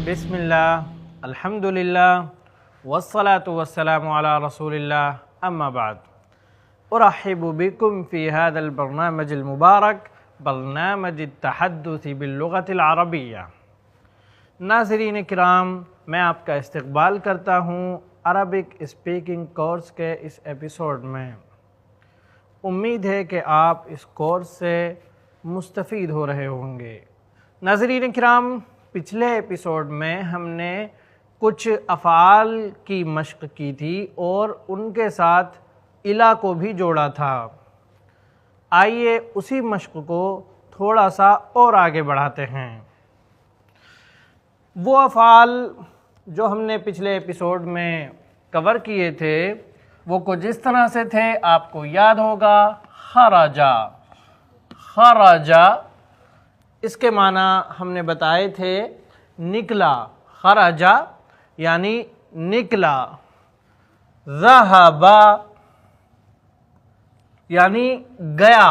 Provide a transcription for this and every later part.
بسم اللہ الحمد للہ والصلاة والسلام علی رسول اللہ اما بعد ارحب بكم في هذا البرنامج المبارک برنامج التحدث باللغة العربیہ۔ ناظرین کرام، میں آپ کا استقبال کرتا ہوں عربک اسپیکنگ کورس کے اس ایپیسوڈ میں۔ امید ہے کہ آپ اس کورس سے مستفید ہو رہے ہوں گے۔ ناظرین کرام، پچھلے ایپیسوڈ میں ہم نے کچھ افعال کی مشق کی تھی اور ان کے ساتھ الا کو بھی جوڑا تھا۔ آئیے اسی مشق کو تھوڑا سا اور آگے بڑھاتے ہیں۔ وہ افعال جو ہم نے پچھلے ایپیسوڈ میں کور کیے تھے وہ کچھ اس طرح سے تھے، آپ کو یاد ہوگا۔ خرجا، خرجا اس کے معنی ہم نے بتائے تھے نکلا، خرجا یعنی نکلا، ذہبا یعنی گیا،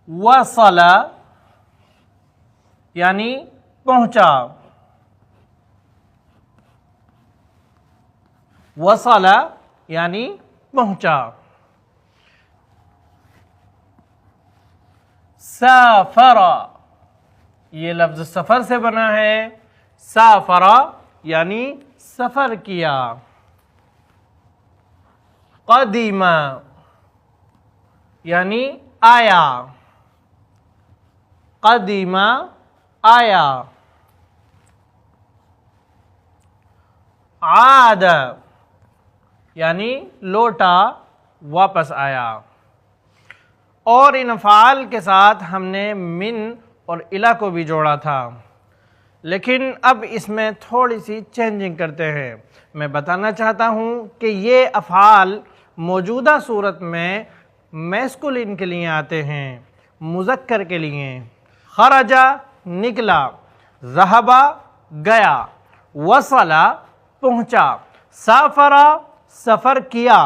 وصل یعنی پہنچا، وصل یعنی پہنچا، سافر یہ لفظ سفر سے بنا ہے، سافر یعنی سفر کیا، قدیم یعنی آیا، قدیم آیا، عاد یعنی لوٹا، واپس آیا۔ اور ان افعال کے ساتھ ہم نے من اور الا کو بھی جوڑا تھا، لیکن اب اس میں تھوڑی سی چینجنگ کرتے ہیں۔ میں بتانا چاہتا ہوں کہ یہ افعال موجودہ صورت میں میسکولین کے لیے آتے ہیں، مذکر کے لیے۔ خرجا نکلا، ذہبا گیا، وصلا پہنچا، سافرا سفر کیا،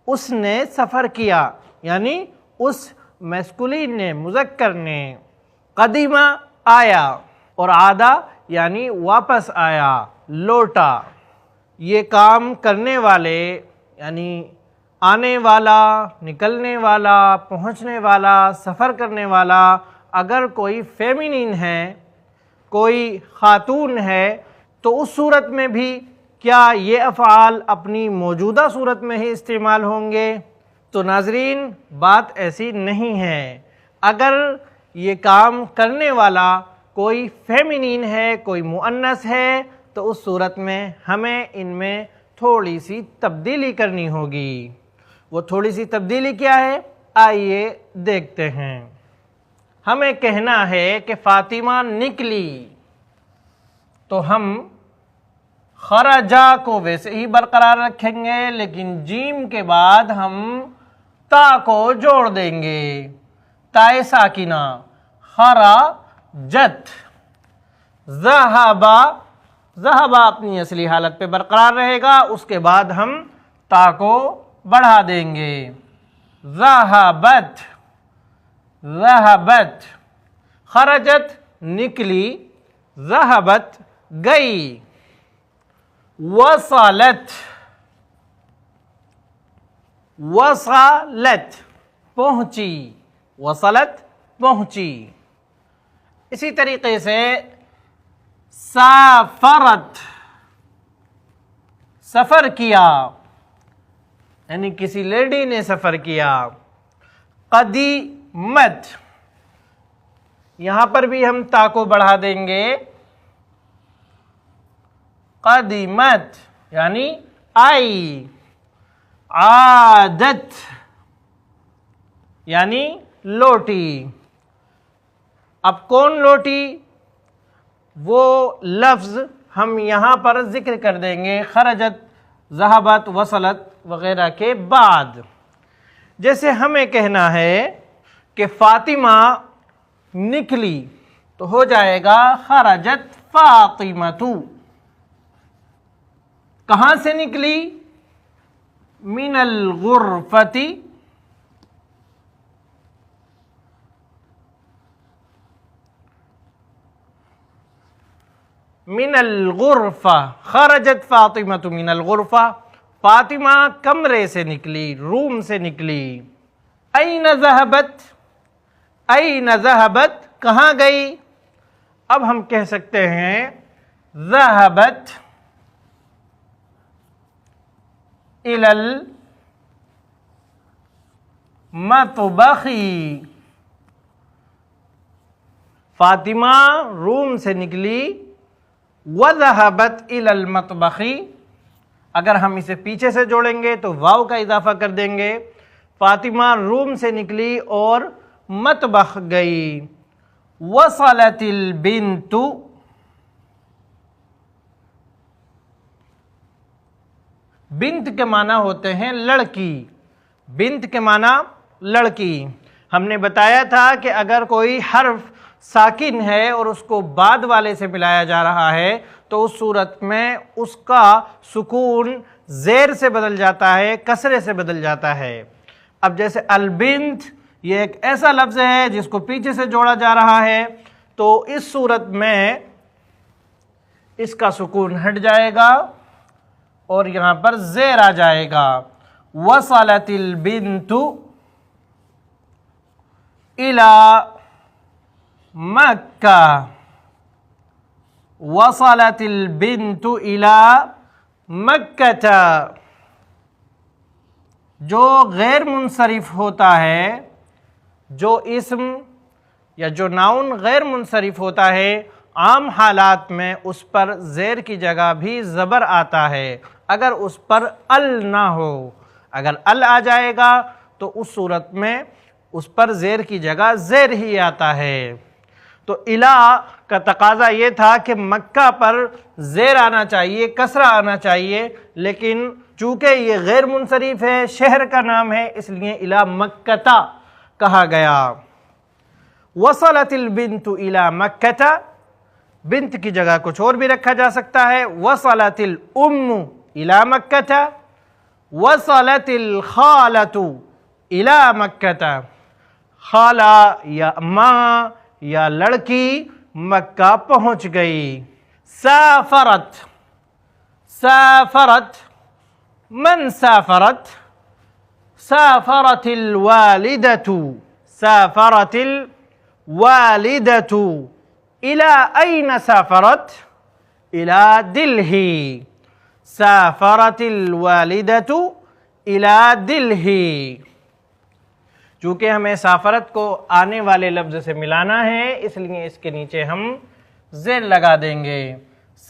اس نے سفر کیا یعنی اس میسکولین نے، مذکر نے، قدیمہ آیا، اور عادہ یعنی واپس آیا، لوٹا۔ یہ کام کرنے والے یعنی آنے والا، نکلنے والا، پہنچنے والا، سفر کرنے والا اگر کوئی فیمینین ہے، کوئی خاتون ہے، تو اس صورت میں بھی کیا یہ افعال اپنی موجودہ صورت میں ہی استعمال ہوں گے؟ تو ناظرین، بات ایسی نہیں ہے۔ اگر یہ کام کرنے والا کوئی فیمینین ہے، کوئی مؤنث ہے، تو اس صورت میں ہمیں ان میں تھوڑی سی تبدیلی کرنی ہوگی۔ وہ تھوڑی سی تبدیلی کیا ہے؟ آئیے دیکھتے ہیں۔ ہمیں کہنا ہے کہ فاطمہ نکلی، تو ہم خرجا کو ویسے ہی برقرار رکھیں گے، لیکن جیم کے بعد ہم تا کو جوڑ دیں گے، تائے ساکنہ، خرجت، ذہبا، ذہبا اپنی اصلی حالت پہ برقرار رہے گا، اس کے بعد ہم تا کو بڑھا دیں گے، ذہبت، ذہبت، خرجت نکلی، ذہبت گئی، وصلت، وصلت پہنچی، وصلت پہنچی۔ اسی طریقے سے سافرت سفر کیا یعنی کسی لیڈی نے سفر کیا، قدیمت یہاں پر بھی ہم تا کو بڑھا دیں گے، قدیمت یعنی آئی، عادت یعنی لوٹی۔ اب کون لوٹی؟ وہ لفظ ہم یہاں پر ذکر کر دیں گے خرجت، ذہبت، وصلت وغیرہ کے بعد۔ جیسے ہمیں کہنا ہے کہ فاطمہ نکلی، تو ہو جائے گا خرجت فاطمۃ۔ کہاں سے نکلی؟ من الغرفۃ، من الغرفہ، خرجت فاطمۃ من الغرفہ، فاطمہ کمرے سے نکلی، روم سے نکلی۔ این ذہبت، این ذہبت کہاں گئی؟ اب ہم کہہ سکتے ہیں ذہبت الی المطبخ، فاطمہ روم سے نکلی، وذہبت الی المطبخ، اگر ہم اسے پیچھے سے جوڑیں گے تو واو کا اضافہ کر دیں گے، فاطمہ روم سے نکلی اور مطبخ گئی۔ وصلت البنت، بنت کے معنی ہوتے ہیں لڑکی، بنت کے معنی لڑکی۔ ہم نے بتایا تھا کہ اگر کوئی حرف ساکن ہے اور اس کو بعد والے سے ملایا جا رہا ہے تو اس صورت میں اس کا سکون زیر سے بدل جاتا ہے، کسرے سے بدل جاتا ہے۔ اب جیسے البنت یہ ایک ایسا لفظ ہے جس کو پیچھے سے جوڑا جا رہا ہے، تو اس صورت میں اس کا سکون ہٹ جائے گا اور یہاں پر زیر آ جائے گا۔ وصلت البنت الی مکہ، وصلت البنت الی مکہ، جو غیر منصرف ہوتا ہے، جو اسم یا جو ناؤن غیر منصرف ہوتا ہے، عام حالات میں اس پر زیر کی جگہ بھی زبر آتا ہے اگر اس پر ال نہ ہو۔ اگر ال آ جائے گا تو اس صورت میں اس پر زیر کی جگہ زیر ہی آتا ہے۔ تو الا کا تقاضا یہ تھا کہ مکہ پر زیر آنا چاہیے، کسرہ آنا چاہیے، لیکن چونکہ یہ غیر منصرف ہے، شہر کا نام ہے، اس لیے الی مکہ کہا گیا۔ وصلت البنت الی مکہ، بنت کی جگہ کچھ اور بھی رکھا جا سکتا ہے۔ وصلت الام الی مکہ، وصلت الخالۃ الی مکہ، خالہ یا ماں یا لڑکی مکہ پہنچ گئی۔ سافرت، سافرت، من سافرت؟ سافرت الوالدۃ، سافرت الوالدۃ، الی این سافرت؟ الی دلہی، سافرت الوالدۃ الی دلہی۔ چونکہ ہمیں سافرت کو آنے والے لفظ سے ملانا ہے، اس لیے اس کے نیچے ہم زیر لگا دیں گے۔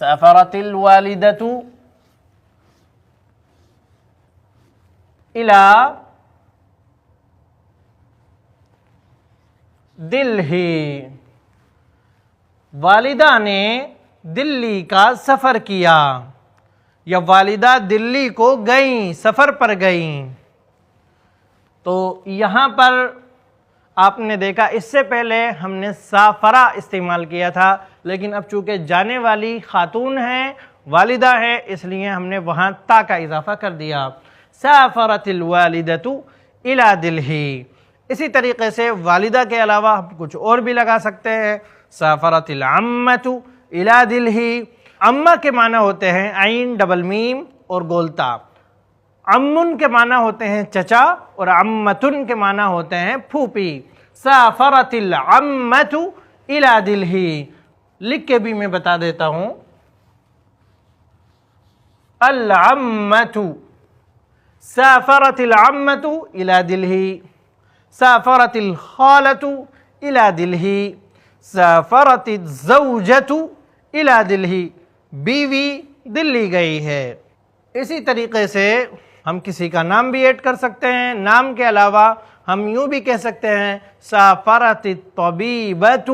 سافرت الوالدۃ الی دلہی، والدہ نے دلی کا سفر کیا، یا والدہ دلی کو گئیں، سفر پر گئیں۔ تو یہاں پر آپ نے دیکھا اس سے پہلے ہم نے سافرہ استعمال کیا تھا، لیکن اب چونکہ جانے والی خاتون ہے، والدہ ہے، اس لیے ہم نے وہاں تا کا اضافہ کر دیا۔ سافرت الوالدۃ الی دلہی۔ اسی طریقے سے والدہ کے علاوہ ہم کچھ اور بھی لگا سکتے ہیں۔ سافرت العمۃ الی دلہی، عمہ کے معنی ہوتے ہیں عین ڈبل میم اور گولتا، عمن کے معنی ہوتے ہیں چچا اور عمتن کے معنی ہوتے ہیں پھوپھی۔ سافرت العمۃ الی دلہی، لکھ کے بھی میں بتا دیتا ہوں، العمۃ، سافرت العمۃ الی دلہی، سافرت الخالۃ الی دلہی، سافرت الزوجۃ الی دلہی، بیوی دلی گئی ہے۔ اسی طریقے سے ہم کسی کا نام بھی ایڈ کر سکتے ہیں۔ نام کے علاوہ ہم یوں بھی کہہ سکتے ہیں سافرت الطبیبۃ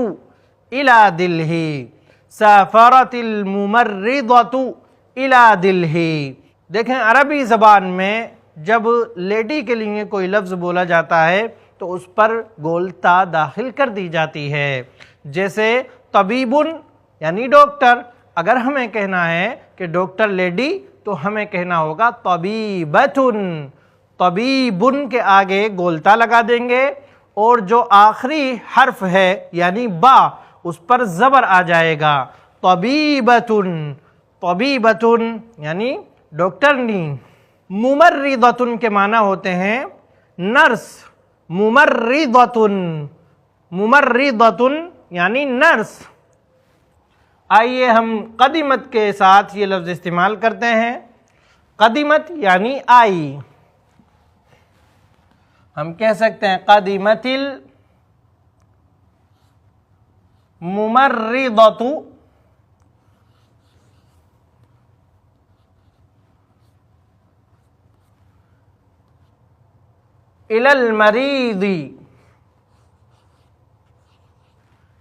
الی دلہی، سافرت الممرضۃ الی دلہی۔ دیکھیں عربی زبان میں جب لیڈی کے لیے کوئی لفظ بولا جاتا ہے تو اس پر گولتا داخل کر دی جاتی ہے، جیسے طبیبن یعنی ڈاکٹر۔ اگر ہمیں کہنا ہے کہ ڈاکٹر لیڈی تو ہمیں کہنا ہوگا طبیبتن، طبیبن کے آگے گولتا لگا دیں گے اور جو آخری حرف ہے یعنی با اس پر زبر آ جائے گا۔ طبیبتن، طبیبتن یعنی ڈاکٹرنی. ممرضتن کے معنی ہوتے ہیں نرس. ممرضتن، ممرضتن یعنی نرس. آئیے ہم قدمت کے ساتھ یہ لفظ استعمال کرتے ہیں. قدمت یعنی آئی. ہم کہہ سکتے ہیں قدمت الممرضۃ الی المریض،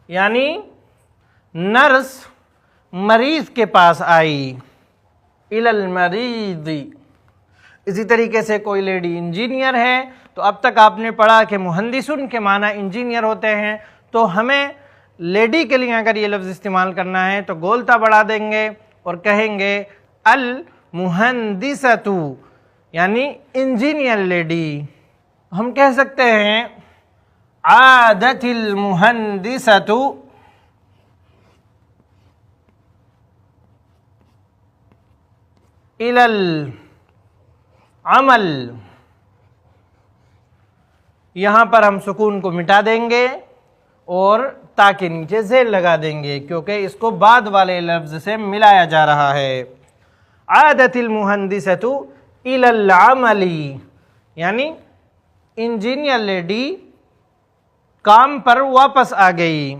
یعنی نرس مریض کے پاس آئی. الی المریض. اسی طریقے سے کوئی لیڈی انجینئر ہے تو اب تک آپ نے پڑھا کہ مہندسن کے معنی انجینئر ہوتے ہیں، تو ہمیں لیڈی کے لیے اگر یہ لفظ استعمال کرنا ہے تو گولتا بڑھا دیں گے اور کہیں گے المہندسۃ یعنی انجینئر لیڈی. ہم کہہ سکتے ہیں عادت المہندسۃ الی العمل. یہاں پر ہم سکون کو مٹا دیں گے اور تا کے نیچے زیر لگا دیں گے کیونکہ اس کو بعد والے لفظ سے ملایا جا رہا ہے. عادت المہندسۃ الی العمل یعنی انجینئر لیڈی کام پر واپس آ گئی.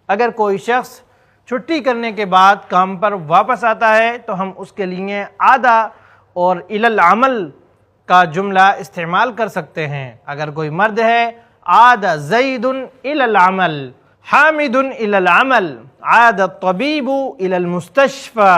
اگر کوئی شخص چھٹی کرنے کے بعد کام پر واپس آتا ہے تو ہم اس کے لیے عادہ اور الی العمل کا جملہ استعمال کر سکتے ہیں. اگر کوئی مرد ہے عاد زید الی العمل، حامد الی العمل، عاد الطبیب الی المستشفى،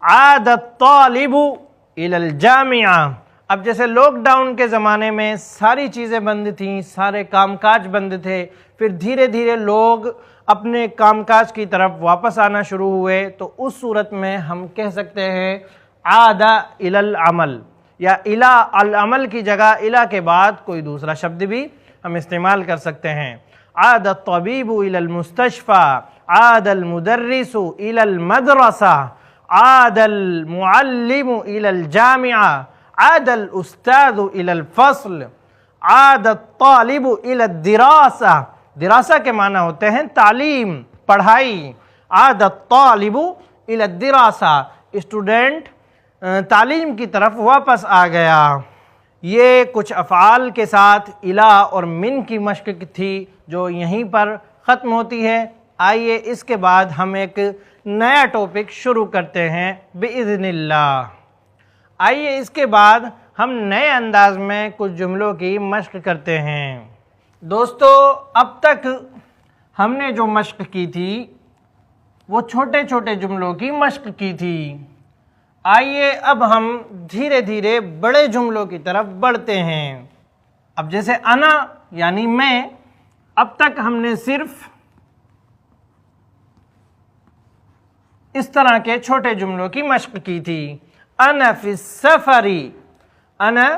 عاد الطالب الی الجامعہ. اب جیسے لاک ڈاؤن کے زمانے میں ساری چیزیں بند تھیں، سارے کام کاج بند تھے، پھر دھیرے دھیرے لوگ اپنے کام کاج کی طرف واپس آنا شروع ہوئے، تو اس صورت میں ہم کہہ سکتے ہیں عاد الی العمل، یا الی العمل کی جگہ الی کے بعد کوئی دوسرا شبد بھی ہم استعمال کر سکتے ہیں. عاد الطبیب الی المستشفى، عاد المدرس الی المدرسہ، عاد المعلم الی الجامعہ، عاد الاستاذ الی الفصل، عاد الطالب الی الدراسہ. دراسہ کے معنی ہوتے ہیں تعلیم، پڑھائی. عاد الطالب الی الدراسہ، اسٹوڈنٹ تعلیم کی طرف واپس آ گیا. یہ کچھ افعال کے ساتھ الی اور من کی مشق تھی جو یہیں پر ختم ہوتی ہے. آئیے اس کے بعد ہم ایک نیا ٹاپک شروع کرتے ہیں بإذن اللہ. آئیے اس کے بعد ہم نئے انداز میں کچھ جملوں کی مشق کرتے ہیں. دوستو اب تک ہم نے جو مشق کی تھی وہ چھوٹے چھوٹے جملوں کی مشق کی تھی. آئیے اب ہم دھیرے دھیرے بڑے جملوں کی طرف بڑھتے ہیں. اب جیسے انا یعنی میں، اب تک ہم نے صرف اس طرح کے چھوٹے جملوں کی مشق کی تھی. انا فی السفر، انا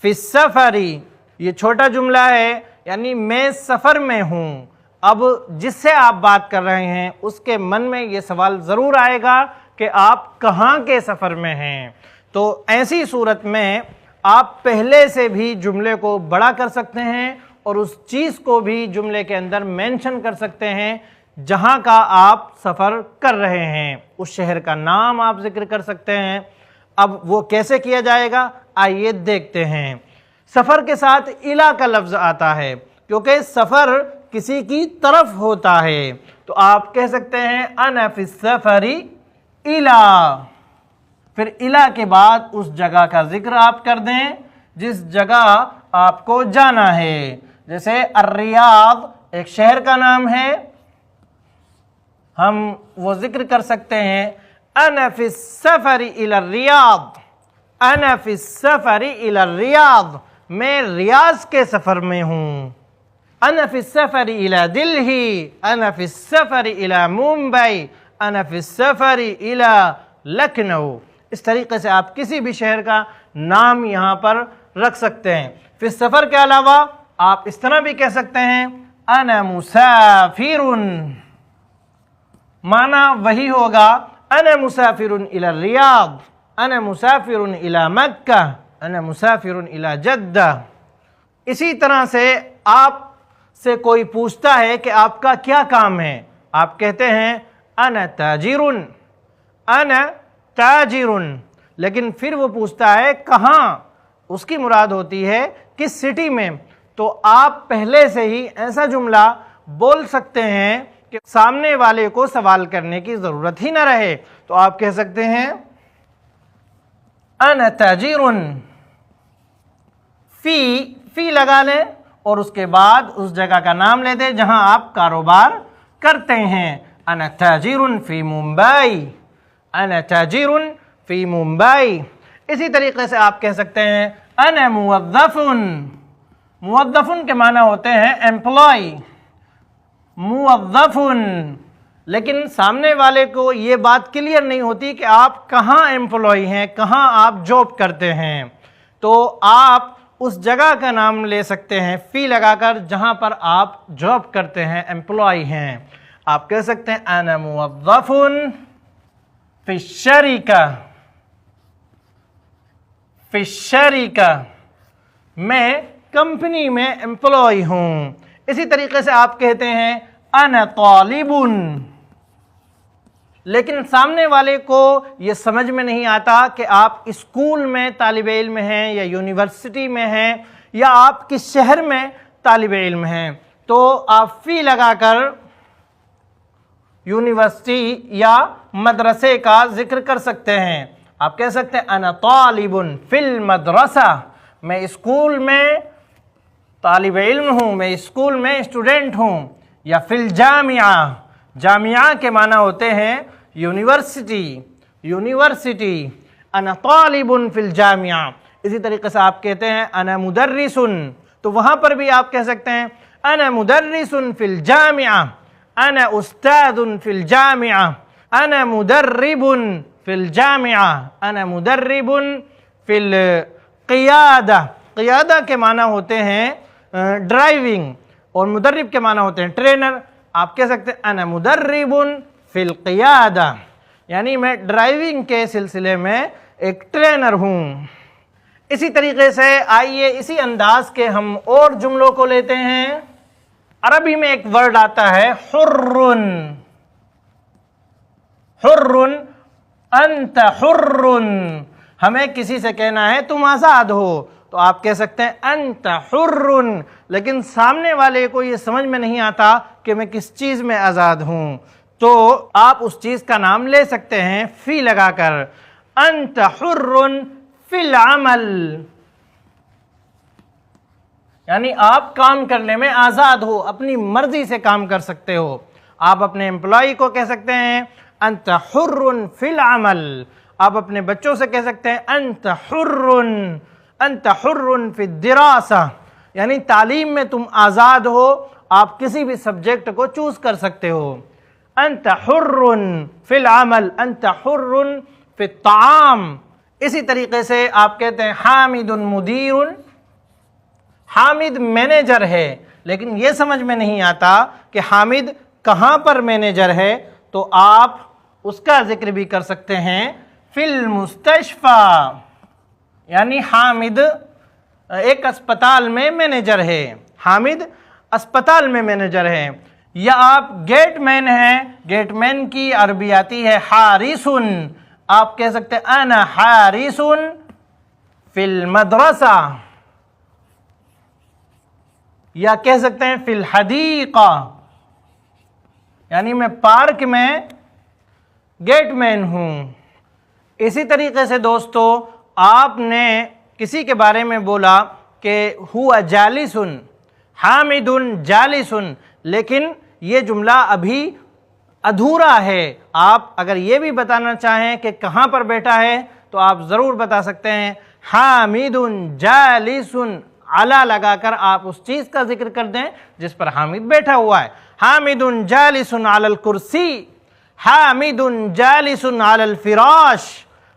فی السفر یہ چھوٹا جملہ ہے یعنی میں سفر میں ہوں. اب جس سے آپ بات کر رہے ہیں اس کے من میں یہ سوال ضرور آئے گا کہ آپ کہاں کے سفر میں ہیں. تو ایسی صورت میں آپ پہلے سے بھی جملے کو بڑا کر سکتے ہیں اور اس چیز کو بھی جملے کے اندر مینشن کر سکتے ہیں جہاں کا آپ سفر کر رہے ہیں. اس شہر کا نام آپ ذکر کر سکتے ہیں. اب وہ کیسے کیا جائے گا آئیے دیکھتے ہیں. سفر کے ساتھ الی کا لفظ آتا ہے کیونکہ سفر کسی کی طرف ہوتا ہے. تو آپ کہہ سکتے ہیں انا فی السفر الی، پھر الی کے بعد اس جگہ کا ذکر آپ کر دیں جس جگہ آپ کو جانا ہے. جیسے الریاض ایک شہر کا نام ہے، ہم وہ ذکر کر سکتے ہیں انا فی السفر الی الریاض، انا فی السفر الی الریاض، میں ریاض کے سفر میں ہوں. انا فی السفر الی دلہی، انا فی السفر الی ممبئی، انا فی السفر الی لکھنؤ. اس طریقے سے آپ کسی بھی شہر کا نام یہاں پر رکھ سکتے ہیں. فی السفر کے علاوہ آپ اس طرح بھی کہہ سکتے ہیں انا مسافر، معنی وہی ہوگا انا مسافر الی الریاض، انا مسافر الی مکہ، انا مسافر الی جدہ۔ اسی طرح سے آپ سے کوئی پوچھتا ہے کہ آپ کا کیا کام ہے، آپ کہتے ہیں انا تاجر، انا تاجر، لیکن پھر وہ پوچھتا ہے کہاں، اس کی مراد ہوتی ہے کس سٹی میں، تو آپ پہلے سے ہی ایسا جملہ بول سکتے ہیں کہ سامنے والے کو سوال کرنے کی ضرورت ہی نہ رہے۔ تو آپ کہہ سکتے ہیں انا تاجر، فی لگا لیں اور اس کے بعد اس جگہ کا نام لے دیں جہاں آپ کاروبار کرتے ہیں۔ انا تاجر فی ممبئی، انا تاجر فی ممبئی۔ اسی طریقے سے آپ کہہ سکتے ہیں انا موظف، موظف کے معنی ہوتے ہیں امپلائی، موظف، لیکن سامنے والے کو یہ بات کلیئر نہیں ہوتی کہ آپ کہاں امپلائی ہیں، کہاں آپ جاب کرتے ہیں، تو آپ اس جگہ کا نام لے سکتے ہیں فی لگا کر جہاں پر آپ جاب کرتے ہیں، امپلائی ہیں۔ آپ کہہ سکتے ہیں انا موظف فی الشرکہ، فی الشرکہ، میں کمپنی میں امپلائی ہوں۔ اسی طریقے سے آپ کہتے ہیں انا طالب، لیکن سامنے والے کو یہ سمجھ میں نہیں آتا کہ آپ اسکول میں طالب علم ہیں یا یونیورسٹی میں ہیں یا آپ کس شہر میں طالب علم ہیں، تو آپ فی لگا کر یونیورسٹی یا مدرسے کا ذکر کر سکتے ہیں۔ آپ کہہ سکتے ہیں انا طالب فی المدرسہ، میں اسکول میں طالب علم ہوں، میں اسکول میں اسٹوڈنٹ ہوں۔ یا فی الجامعہ، جامعہ کے معنی ہوتے ہیں یونیورسٹی، یونیورسٹی، انا طالب فی الجامعہ۔ اسی طریقے سے آپ کہتے ہیں انا مدرس، تو وہاں پر بھی آپ کہہ سکتے ہیں انا مدرس فی الجامعہ، انا استاذ فی الجامعہ، انا مدرب فی الجامعہ، انا مدرب فی القیادہ۔ قیادہ کے معنی ہوتے ہیں ڈرائیونگ اور مدرب کے معنی ہوتے ہیں ٹرینر۔ آپ کہہ سکتے ہیں انا مدرب فی القیادہ، یعنی میں ڈرائیونگ کے سلسلے میں ایک ٹرینر ہوں۔ اسی طریقے سے آئیے اسی انداز کے ہم اور جملوں کو لیتے ہیں۔ عربی میں ایک ورڈ آتا ہے حر، حر، انت حر، ہمیں کسی سے کہنا ہے تم آزاد ہو، تو آپ کہہ سکتے ہیں انت حر، لیکن سامنے والے کو یہ سمجھ میں نہیں آتا کہ میں کس چیز میں آزاد ہوں، تو آپ اس چیز کا نام لے سکتے ہیں فی لگا کر، انت حر فی العمل، یعنی آپ کام کرنے میں آزاد ہو، اپنی مرضی سے کام کر سکتے ہو۔ آپ اپنے امپلائی کو کہہ سکتے ہیں انت حر فی العمل، آپ اپنے بچوں سے کہہ سکتے ہیں انت حر، انت حر فی الدراسہ، یعنی تعلیم میں تم آزاد ہو، آپ کسی بھی سبجیکٹ کو چوز کر سکتے ہو۔ انت حر فی العمل، انت حر فی الطعام۔ اسی طریقے سے آپ کہتے ہیں حامد مدیر، حامد مینیجر ہے، لیکن یہ سمجھ میں نہیں آتا کہ حامد کہاں پر مینیجر ہے، تو آپ اس کا ذکر بھی کر سکتے ہیں فی المستشفیٰ، یعنی حامد ایک اسپتال میں مینیجر ہے، حامد اسپتال میں مینیجر ہے۔ یا آپ گیٹ مین ہیں، گیٹ مین کی عربی آتی ہے حارس، آپ کہہ سکتے ہیں انا حارس فی المدرسہ، یا کہہ سکتے ہیں فی الحدیقہ، یعنی میں پارک میں گیٹ مین ہوں۔ اسی طریقے سے دوستو آپ نے کسی کے بارے میں بولا کہ ہوا جالس، حامد جالس، لیکن یہ جملہ ابھی ادھورا ہے۔ آپ اگر یہ بھی بتانا چاہیں کہ کہاں پر بیٹھا ہے تو آپ ضرور بتا سکتے ہیں حامد جالس، علی لگا کر آپ اس چیز کا ذکر کر دیں جس پر حامد بیٹھا ہوا ہے۔ حامد جالس علی الکرسی، حامد جالس علی الفراش،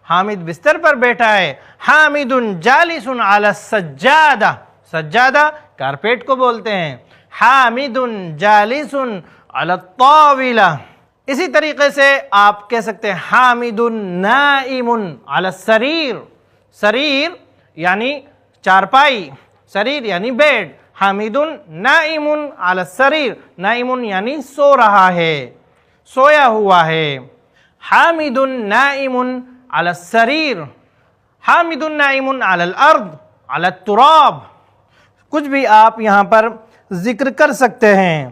حامد بستر پر بیٹھا ہے۔ حامد جالس علی السجادہ، سجادہ کارپیٹ کو بولتے ہیں۔ حامد جالس علی الطاولہ۔ اسی طریقے سے آپ کہہ سکتے ہیں حامد نائم علی السریر، سریر یعنی چارپائی، سریر یعنی بیڈ، حامد نائم علی السریر، نائم یعنی سو رہا ہے، سویا ہوا ہے، حامد نائم علی السریر، حامد نائم علی الارض علی التراب، کچھ بھی آپ یہاں پر ذکر کر سکتے ہیں۔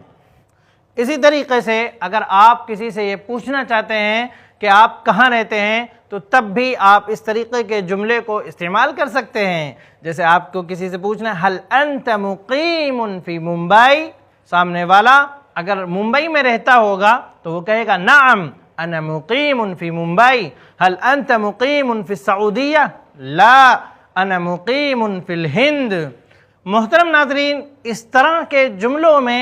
اسی طریقے سے اگر آپ کسی سے یہ پوچھنا چاہتے ہیں کہ آپ کہاں رہتے ہیں تو تب بھی آپ اس طریقے کے جملے کو استعمال کر سکتے ہیں۔ جیسے آپ کو کسی سے پوچھنا ہے هل انت مقیم فی ممبئی، سامنے والا اگر ممبئی میں رہتا ہوگا تو وہ کہے گا نعم انا مقیم فی ممبئی۔ هل انت مقیم فی السعودیہ، لا انا مقیم فی الہند۔ محترم ناظرین، اس طرح کے جملوں میں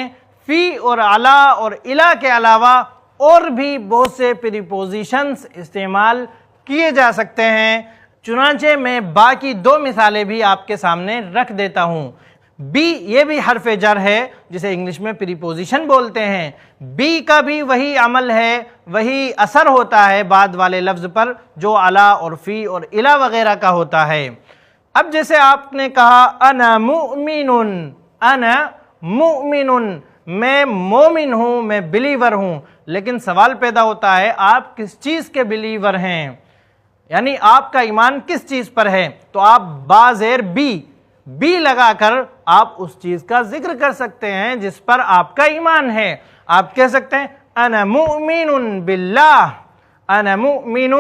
فی اور علی اور الی کے علاوہ اور بھی بہت سے پریپوزیشنز استعمال کیے جا سکتے ہیں، چنانچہ میں باقی دو مثالیں بھی آپ کے سامنے رکھ دیتا ہوں۔ بی یہ بھی حرف جر ہے جسے انگلش میں پریپوزیشن بولتے ہیں، بی کا بھی وہی عمل ہے، وہی اثر ہوتا ہے بعد والے لفظ پر جو علی اور فی اور الی وغیرہ کا ہوتا ہے۔ اب جیسے آپ نے کہا انا مؤمن، انا مؤمن، میں مومن ہوں، میں بلیور ہوں، لیکن سوال پیدا ہوتا ہے آپ کس چیز کے بلیور ہیں، یعنی آپ کا ایمان کس چیز پر ہے؟ تو آپ با زیر بی لگا کر آپ اس چیز کا ذکر کر سکتے ہیں جس پر آپ کا ایمان ہے۔ آپ کہہ سکتے ہیں انا مؤمن باللہ، انا مؤمن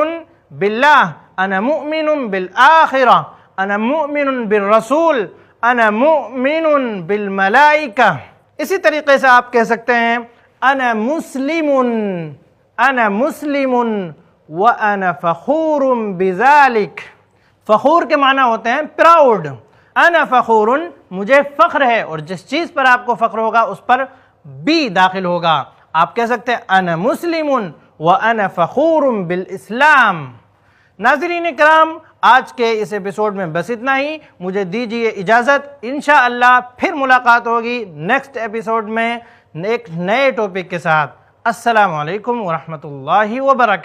باللہ، انا مؤمن بالآخرہ، انا مؤمن بالرسول، انا مؤمن بالملائکہ۔ اسی طریقے سے آپ کہہ سکتے ہیں انا مسلم، انا مسلم وانا فخور بذالک۔ فخور کے معنی ہوتے ہیں پراؤڈ، انا فخور مجھے فخر ہے، اور جس چیز پر آپ کو فخر ہوگا اس پر بھی داخل ہوگا۔ آپ کہہ سکتے ہیں انا مسلم وانا فخور بالاسلام۔ ناظرین کرام، آج کے اس ایپیسوڈ میں بس اتنا ہی، مجھے دیجیے اجازت، انشاءاللہ پھر ملاقات ہوگی نیکسٹ ایپیسوڈ میں ایک نئے ٹاپک کے ساتھ۔ السلام علیکم ورحمۃ اللہ وبرکاتہ۔